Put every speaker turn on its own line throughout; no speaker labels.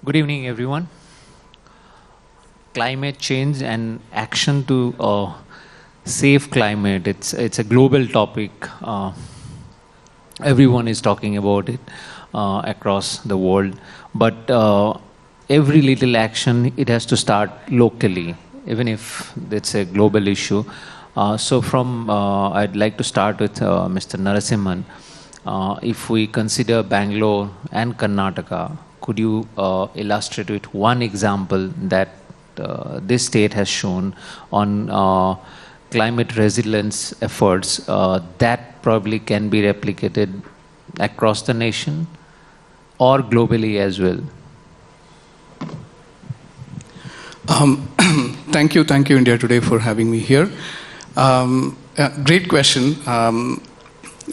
Good evening, everyone. Climate change and action to save climate. It's a global topic. Everyone is talking about it across the world. But every little action, it has to start locally, even if it's a global issue. I'd like to start with Mr. Narassimhan. If we consider Bangalore and Karnataka, could you illustrate with one example that this state has shown on climate resilience efforts that probably can be replicated across the nation or globally as well?
Thank you, India Today, for having me here. Great question.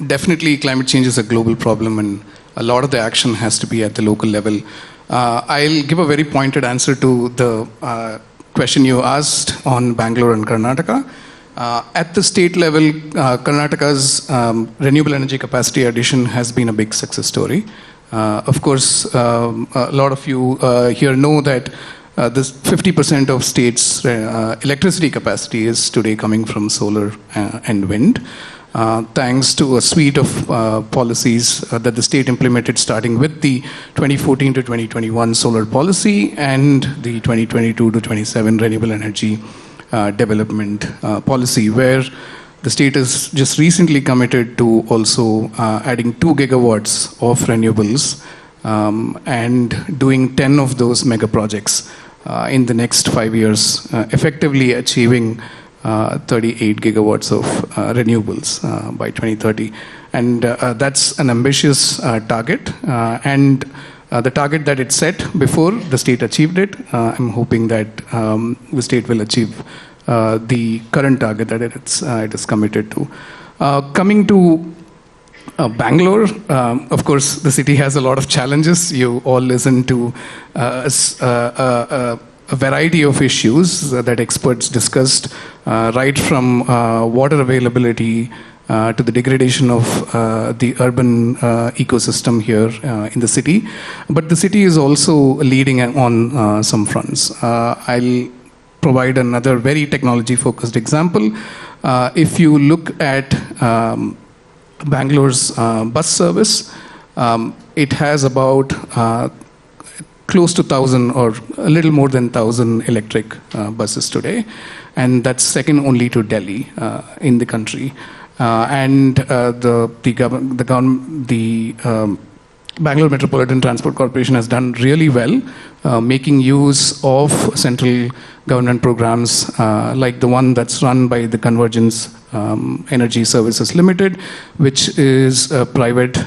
Definitely, climate change is a global problem, and a lot of the action has to be at the local level. I'll give a very pointed answer to the question you asked on Bangalore and Karnataka. At the state level, Karnataka's renewable energy capacity addition has been a big success story. Of course, a lot of you here know that this 50% of states' electricity capacity is today coming from solar and wind. Thanks to a suite of policies that the state implemented, starting with the 2014 to 2021 solar policy and the 2022 to 27 renewable energy development policy, where the state has just recently committed to also adding 2 gigawatts of renewables and doing 10 of those mega projects in the next 5 years, effectively achieving 38 gigawatts of renewables by 2030. And that's an ambitious target. And the target that it set before the state achieved it, I'm hoping that the state will achieve the current target that it is committed to. Coming to Bangalore, of course, the city has a lot of challenges. You all listen to a variety of issues that experts discussed, right from water availability to the degradation of the urban ecosystem here in the city. But the city is also leading on some fronts. I'll provide another very technology-focused example. If you look at Bangalore's bus service, it has about close to 1,000 or a little more than 1,000 electric buses today, and that's second only to Delhi in the country. The Bangalore Metropolitan Transport Corporation has done really well, making use of central government programs like the one that's run by the Convergence Energy Services Limited, which is a private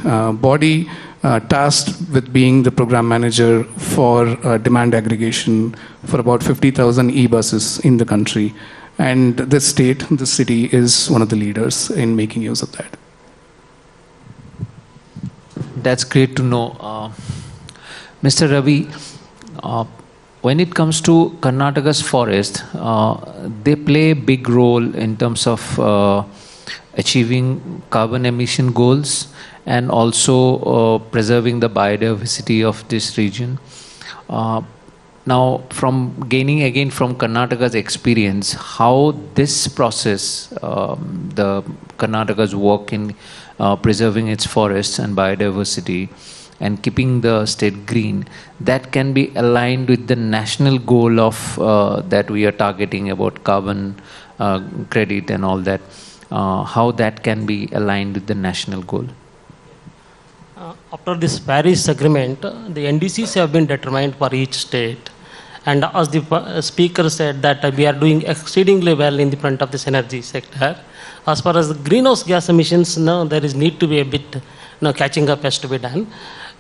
body tasked with being the program manager for demand aggregation for about 50,000 e-buses in the country. And this city is one of the leaders in making use of that.
That's great to know. Mr. Ravi, when it comes to Karnataka's forest, they play a big role in terms of achieving carbon emission goals and also preserving the biodiversity of this region. Now, from gaining again from Karnataka's experience, how this process, the Karnataka's work in preserving its forests and biodiversity and keeping the state green, that can be aligned with the national goal of that we are targeting about carbon credit and all that, how that can be aligned with the national goal?
After this Paris Agreement, the NDCs have been determined for each state. And as the speaker said, that we are doing exceedingly well in the front of this energy sector. As far as the greenhouse gas emissions, there is need to be a bit catching up has to be done.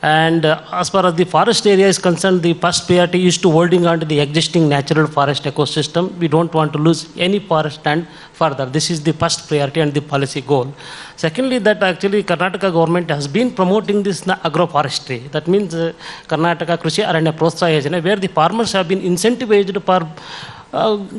And as far as the forest area is concerned, the first priority is to holding on to the existing natural forest ecosystem. We don't want to lose any forest land further. This is the first priority and the policy goal. Secondly, that actually Karnataka government has been promoting this agroforestry. That means Karnataka Krishi Aranya Protsaya Yojana, where the farmers have been incentivized for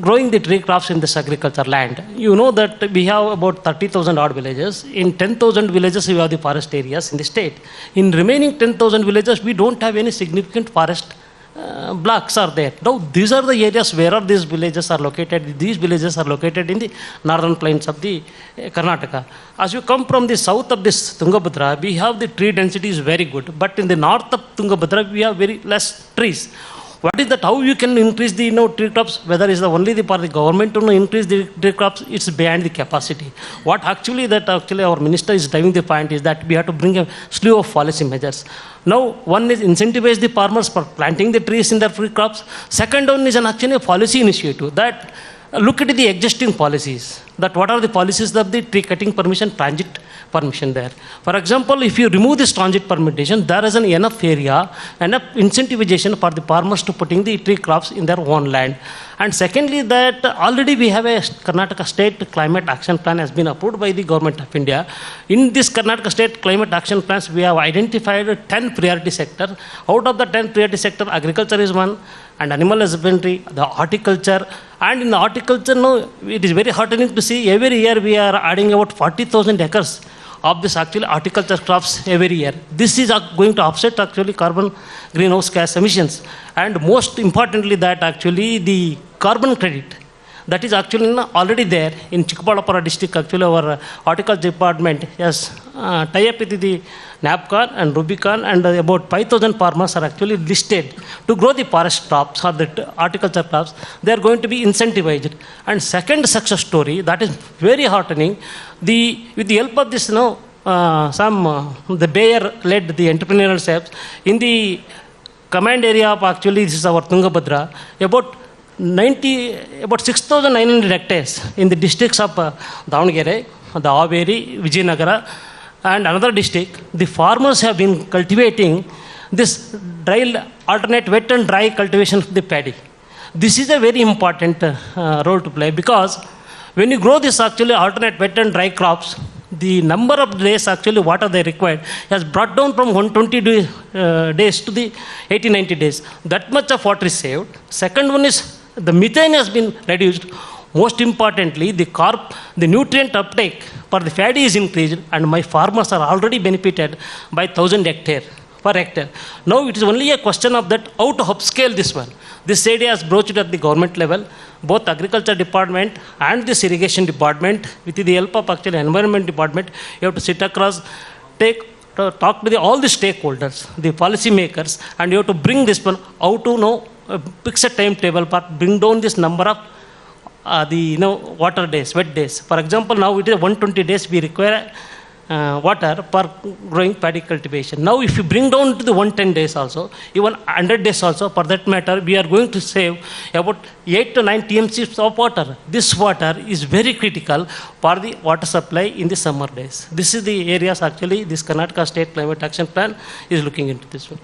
growing the tree crops in this agriculture land. You know that we have about 30,000 odd villages. In 10,000 villages, we have the forest areas in the state. In remaining 10,000 villages, we don't have any significant forest blocks are there. Now, these are the areas where these villages are located. These villages are located in the northern plains of the Karnataka. As you come from the south of this Tungabhadra, we have the tree density is very good. But in the north of Tungabhadra, we have very less trees. What is that? How you can increase the tree crops? Whether it's only for the government to increase the tree crops, it's beyond the capacity. What actually our minister is driving the point is that we have to bring a slew of policy measures. Now, one is incentivize the farmers for planting the trees in their tree crops. Second one is actually a policy initiative that look at the existing policies. That what are the policies of the tree cutting permission, transit permission there. For example, if you remove this transit permission, there is an enough area, enough incentivization for the farmers to putting the tree crops in their own land. And secondly, that already we have a Karnataka State Climate Action Plan has been approved by the Government of India. In this Karnataka State Climate Action Plans, we have identified 10 priority sectors. Out of the 10 priority sectors, agriculture is one, and animal husbandry, the horticulture. And in the horticulture, now, it is very heartening to see every year we are adding about 40,000 acres of this actually horticulture crops every year. This is going to offset actually carbon greenhouse gas emissions. And most importantly that actually the carbon credit that is actually already there in Chikkaballapura district. Actually our horticulture department has tie-up with the NAPCON and Rubicon, and about 5,000 farmers are actually listed to grow the forest crops or the horticulture crops. They are going to be incentivized. And second success story that is very heartening, with the help of this the Bayer led the entrepreneurial steps in the command area of actually this is our Tungabhadra, about 6,900 hectares in the districts of Davangere, the Haveri, Vijayanagara, and another district. The farmers have been cultivating this dry, alternate wet and dry cultivation of the paddy. This is a very important role to play, because when you grow this actually alternate wet and dry crops, the number of days actually water they required has brought down from 120 days to the 80-90 days. That much of water is saved. Second one is the methane has been reduced. Most importantly, the nutrient uptake for the paddy is increased, and my farmers are already benefited by 1,000 hectare per hectare. Now it is only a question of that how to upscale this one. This idea is broached at the government level, both agriculture department and this irrigation department, with the help of actually environment department. You have to sit across, talk to all the stakeholders, the policymakers, and you have to bring this one how to fix a timetable, but bring down this number of water days, wet days. For example, now it is 120 days we require water per growing paddy cultivation. Now if you bring down to the 110 days also, even 100 days also, for that matter, we are going to save about 8 to 9 TMCs of water. This water is very critical for the water supply in the summer days. This is the areas actually this Karnataka State Climate Action Plan is looking into this one.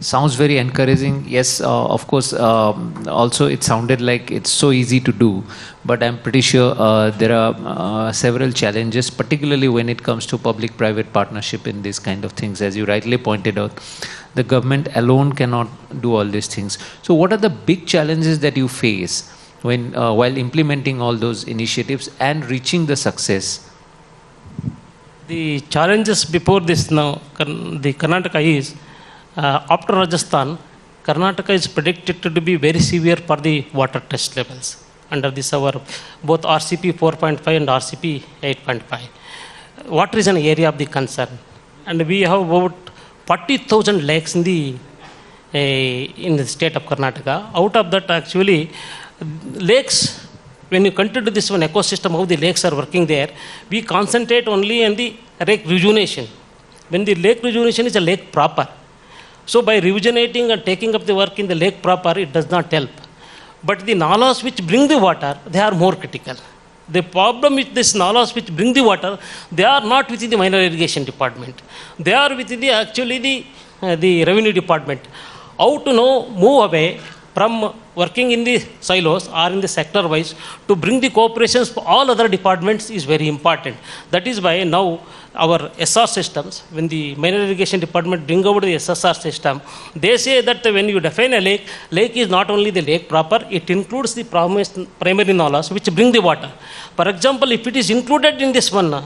Sounds very encouraging. Yes, of course, also it sounded like it's so easy to do, but I'm pretty sure there are several challenges, particularly when it comes to public-private partnership in these kind of things. As you rightly pointed out, the government alone cannot do all these things. So what are the big challenges that you face when while implementing all those initiatives and reaching the success?
The challenges before this now, the Karnataka is, after Rajasthan, Karnataka is predicted to be very severe for the water test levels under this our both RCP 4.5 and RCP 8.5. Water is an area of the concern, and we have about 40,000 lakes in the state of Karnataka. Out of that, actually, lakes, when you consider this one ecosystem, how the lakes are working there, we concentrate only on the lake rejuvenation. When the lake rejuvenation is a lake proper, so by rejuvenating and taking up the work in the lake proper, it does not help. But the nalas which bring the water, they are more critical. The problem with these nalas which bring the water, they are not within the minor irrigation department. They are within the actually the revenue department. How to move away from working in the silos or in the sector wise to bring the cooperations for all other departments is very important. That is why now our SR systems, when the minor irrigation department bring over the SSR system, they say that when you define a lake, lake is not only the lake proper, it includes the primary nalas which bring the water. For example, if it is included in this one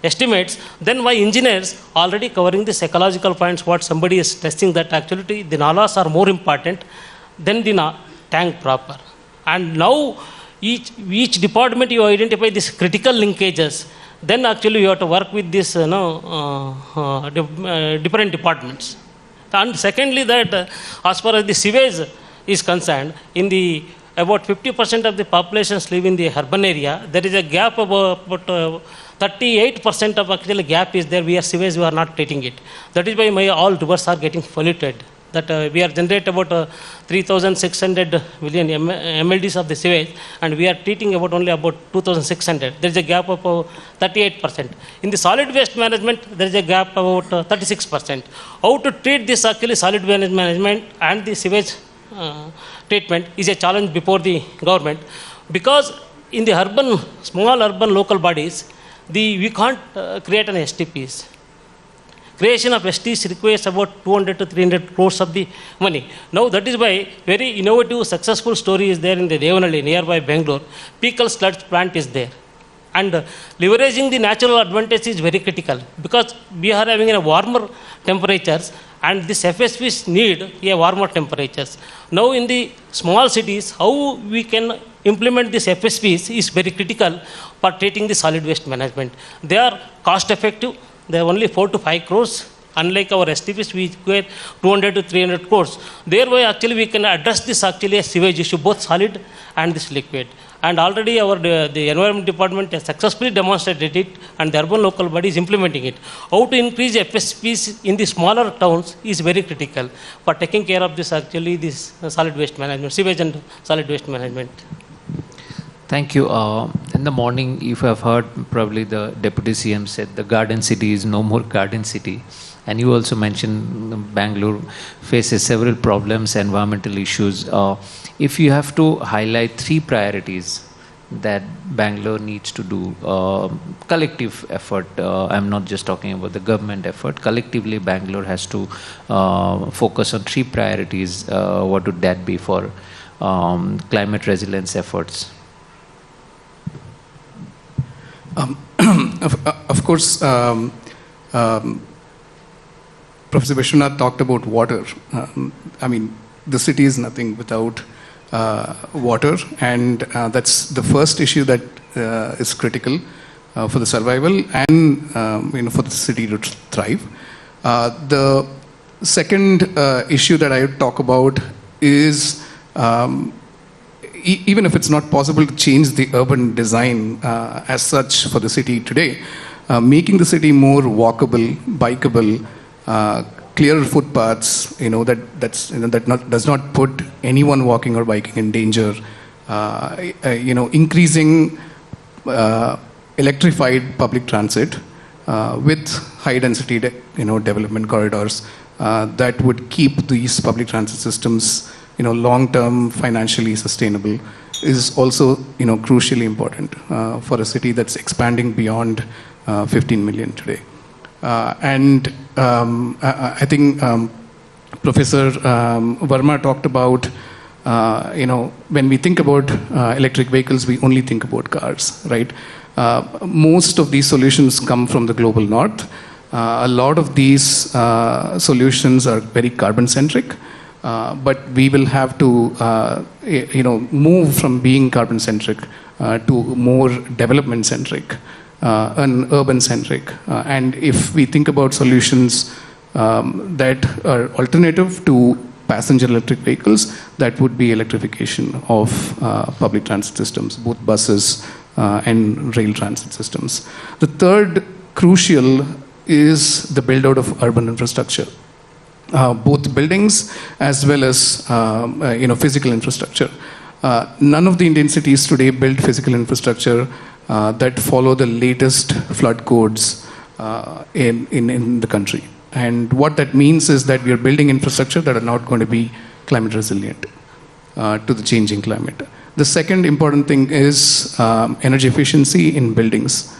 estimates, then why engineers already covering the psychological points what somebody is testing that actually the nalas are more important than the tank proper. And now each department you identify these critical linkages, then actually you have to work with this different departments. And secondly, that as far as the sewage is concerned, in the about 50% of the populations live in the urban area. There is a gap of about 38% of actually gap is there. We are sewage, we are not treating it. That is why all rivers are getting polluted. That we are generating about 3,600 million MLDs of the sewage, and we are treating only about 2,600. There is a gap of 38%. In the solid waste management, there is a gap of about 36%. How to treat this actually solid waste management and the sewage treatment is a challenge before the government, because in the urban, small urban local bodies, we can't create an STPs. Creation of STs requires about 200 to 300 crores of the money. Now that is why very innovative, successful story is there in the Devanalli, nearby Bengaluru. Pickle sludge plant is there. And leveraging the natural advantage is very critical, because we are having a warmer temperatures, and this FSPs need a warmer temperatures. Now in the small cities, how we can implement this FSPs is very critical for treating the solid waste management. They are cost effective. They are only 4 to 5 crores. Unlike our STPs, we require 200 to 300 crores. Thereby, actually, we can address this actually a sewage issue, both solid and this liquid. And already the environment department has successfully demonstrated it, and the urban local body is implementing it. How to increase FSPs in the smaller towns is very critical for taking care of this actually this solid waste management, sewage and solid waste management.
Thank you. In the morning, if you have heard, probably the Deputy CM said the garden city is no more garden city. And you also mentioned Bangalore faces several problems, environmental issues. If you have to highlight 3 priorities that Bangalore needs to do, collective effort, I'm not just talking about the government effort, collectively Bangalore has to focus on 3 priorities. What would that be for climate resilience efforts?
Of course, Professor Vishwanath talked about water. I mean, the city is nothing without water, and that's the first issue that is critical for the survival and for the city to thrive. The second issue that I would talk about is even if it's not possible to change the urban design as such for the city today, making the city more walkable, bikeable, clearer footpaths, that does not put anyone walking or biking in danger. Increasing electrified public transit with high density, development corridors that would keep these public transit systems long-term, financially sustainable, is also, crucially important for a city that's expanding beyond 15 million today. And I think Professor Verma talked about, when we think about electric vehicles, we only think about cars, right? Most of these solutions come from the global north. A lot of these solutions are very carbon-centric. But we will have to, move from being carbon-centric to more development-centric and urban-centric. And if we think about solutions that are alternative to passenger electric vehicles, that would be electrification of public transit systems, both buses and rail transit systems. The third crucial is the build-out of urban infrastructure. Both buildings as well as physical infrastructure. None of the Indian cities today build physical infrastructure that follow the latest flood codes in the country. And what that means is that we are building infrastructure that are not going to be climate resilient to the changing climate. The second important thing is energy efficiency in buildings.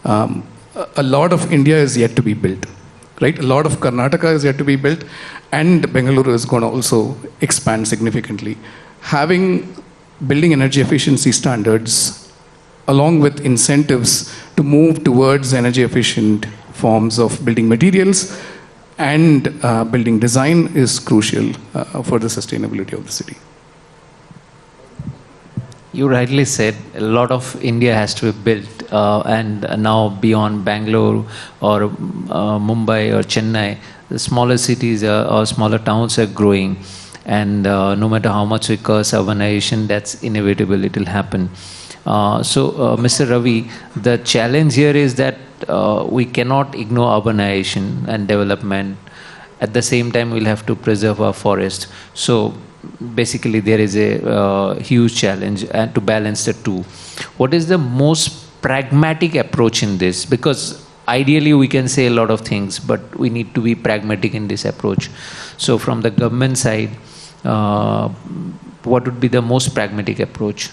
A lot of India is yet to be built. Right? A lot of Karnataka is yet to be built, and Bengaluru is going to also expand significantly. Having building energy efficiency standards along with incentives to move towards energy efficient forms of building materials and building design is crucial for the sustainability of the city.
You rightly said a lot of India has to be built, and now beyond Bangalore or Mumbai or Chennai, the smaller cities or smaller towns are growing, and no matter how much we curse urbanization, that's inevitable, it will happen. Mr. Ravi, the challenge here is that we cannot ignore urbanization and development. At the same time, we'll have to preserve our forest. So basically, there is a huge challenge to balance the two. What is the most pragmatic approach in this? Because ideally, we can say a lot of things, but we need to be pragmatic in this approach. So from the government side, what would be the most pragmatic approach?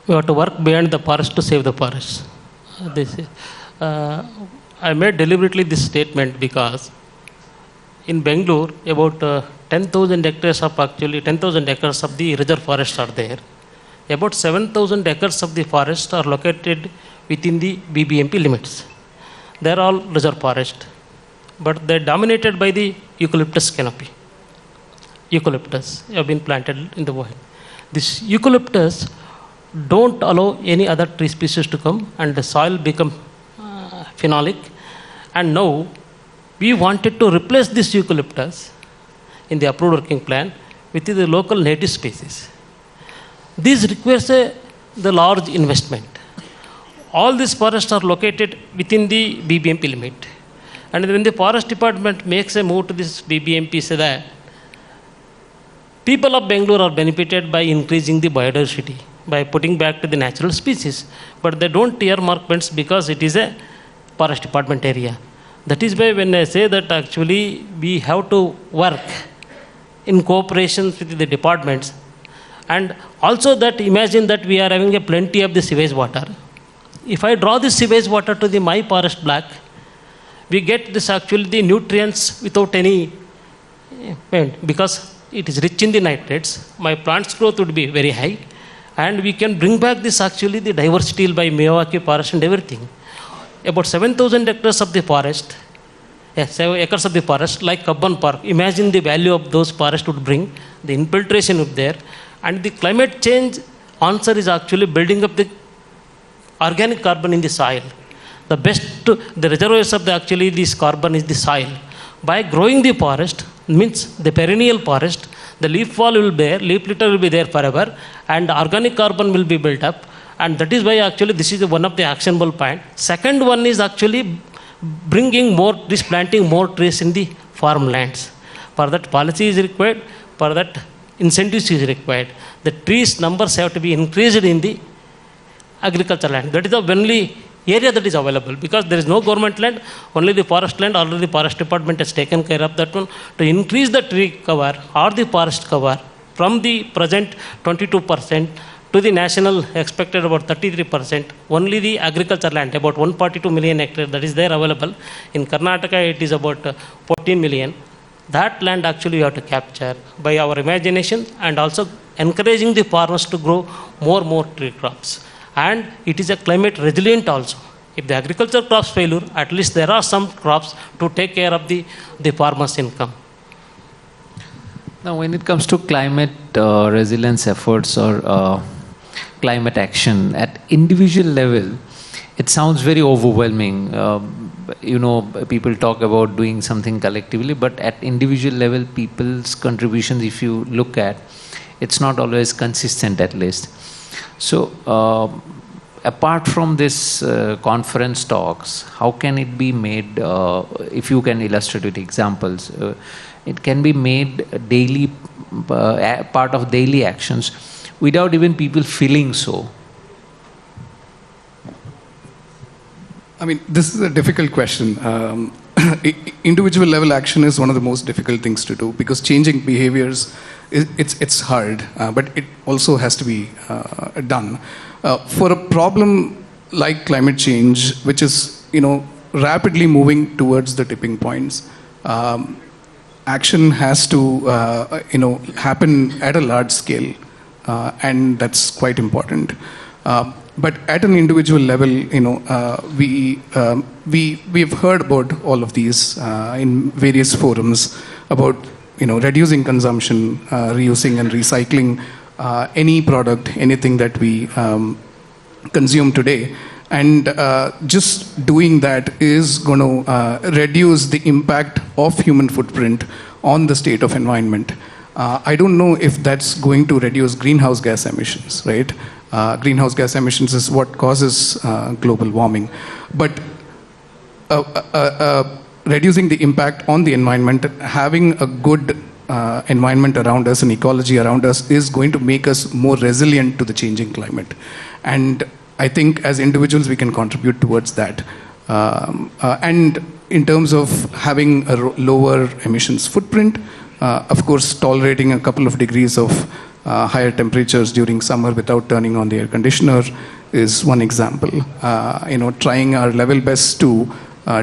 We have to work beyond the forest to save the forest. I made deliberately this statement because in Bengaluru, about 10,000 hectares of the reserve forests are there. About 7,000 acres of the forest are located within the BBMP limits. They are all reserve forest, but they are dominated by the eucalyptus canopy. Eucalyptus have been planted in the wild. This eucalyptus don't allow any other tree species to come, and the soil become phenolic. And now we wanted to replace this eucalyptus in the approved working plan with the local native species. This requires the large investment. All these forests are located within the BBMP limit. And when the forest department makes a move to this BBMP, say that people of Bengaluru are benefited by increasing the biodiversity, by putting back to the natural species. But they don't earmark funds because it is a forest department area. That is why when I say that actually we have to work in cooperation with the departments, and also that imagine that we are having a plenty of the sewage water. If I draw this sewage water to the my forest block, we get this actually the nutrients without any because it is rich in the nitrates. My plant's growth would be very high, and we can bring back this actually the diversity by Miyawaki forest and everything. About 7,000 hectares of the forest, 7 acres of the forest, like Kabban Park. Imagine the value of those forests would bring, the infiltration would there, and the climate change answer is actually building up the organic carbon in the soil. The reservoirs of actually this carbon is the soil. By growing the forest, means the perennial forest, the leaf fall will be there, leaf litter will be there forever, and organic carbon will be built up. And that is why actually this is one of the actionable point. Second one is actually bringing more trees, planting more trees in the farmlands. For that policy is required, for that incentives is required. The trees numbers have to be increased in the agricultural land. That is the only area that is available, because there is no government land, only the forest land. Already the forest department has taken care of that one. To increase the tree cover or the forest cover from the present 22% to the national expected about 33%, only the agriculture land, about 142 million hectares, that is there available. In Karnataka, it is about 14 million. That land actually we have to capture by our imagination, and also encouraging the farmers to grow more tree crops. And it is a climate resilient also. If the agriculture crops failure, at least there are some crops to take care of the farmers' income.
Now, when it comes to climate resilience efforts or climate action at individual level, it sounds very overwhelming. People talk about doing something collectively, but at individual level, people's contributions, if you look at, it's not always consistent at least. So, apart from this conference talks, how can it be made, if you can illustrate with examples, it can be made daily, part of daily actions, without even people feeling so?
I mean, this is a difficult question. Individual level action is one of the most difficult things to do, because changing behaviors, it's hard, but it also has to be done. For a problem like climate change, which is rapidly moving towards the tipping points, action has to happen at a large scale, and that's quite important. but at an individual level, we've heard about all of these in various forums about reducing consumption, reusing and recycling any product, anything that we consume today. And just doing that is going to reduce the impact of human footprint on the state of environment. I don't know if that's going to reduce greenhouse gas emissions, right? Greenhouse gas emissions is what causes global warming. But reducing the impact on the environment, having a good environment around us and ecology around us is going to make us more resilient to the changing climate. And I think as individuals, we can contribute towards that. And in terms of having a lower emissions footprint, of course, tolerating a couple of degrees of higher temperatures during summer without turning on the air conditioner is one example. Trying our level best to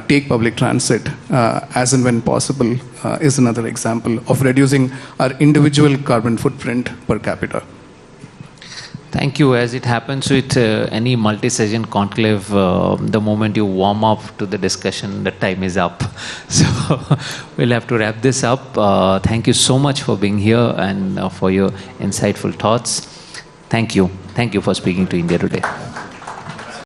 take public transit as and when possible is another example of reducing our individual carbon footprint per capita.
Thank you. As it happens with any multi-session conclave, the moment you warm up to the discussion, the time is up. So we'll have to wrap this up. Thank you so much for being here and for your insightful thoughts. Thank you. Thank you for speaking to India Today.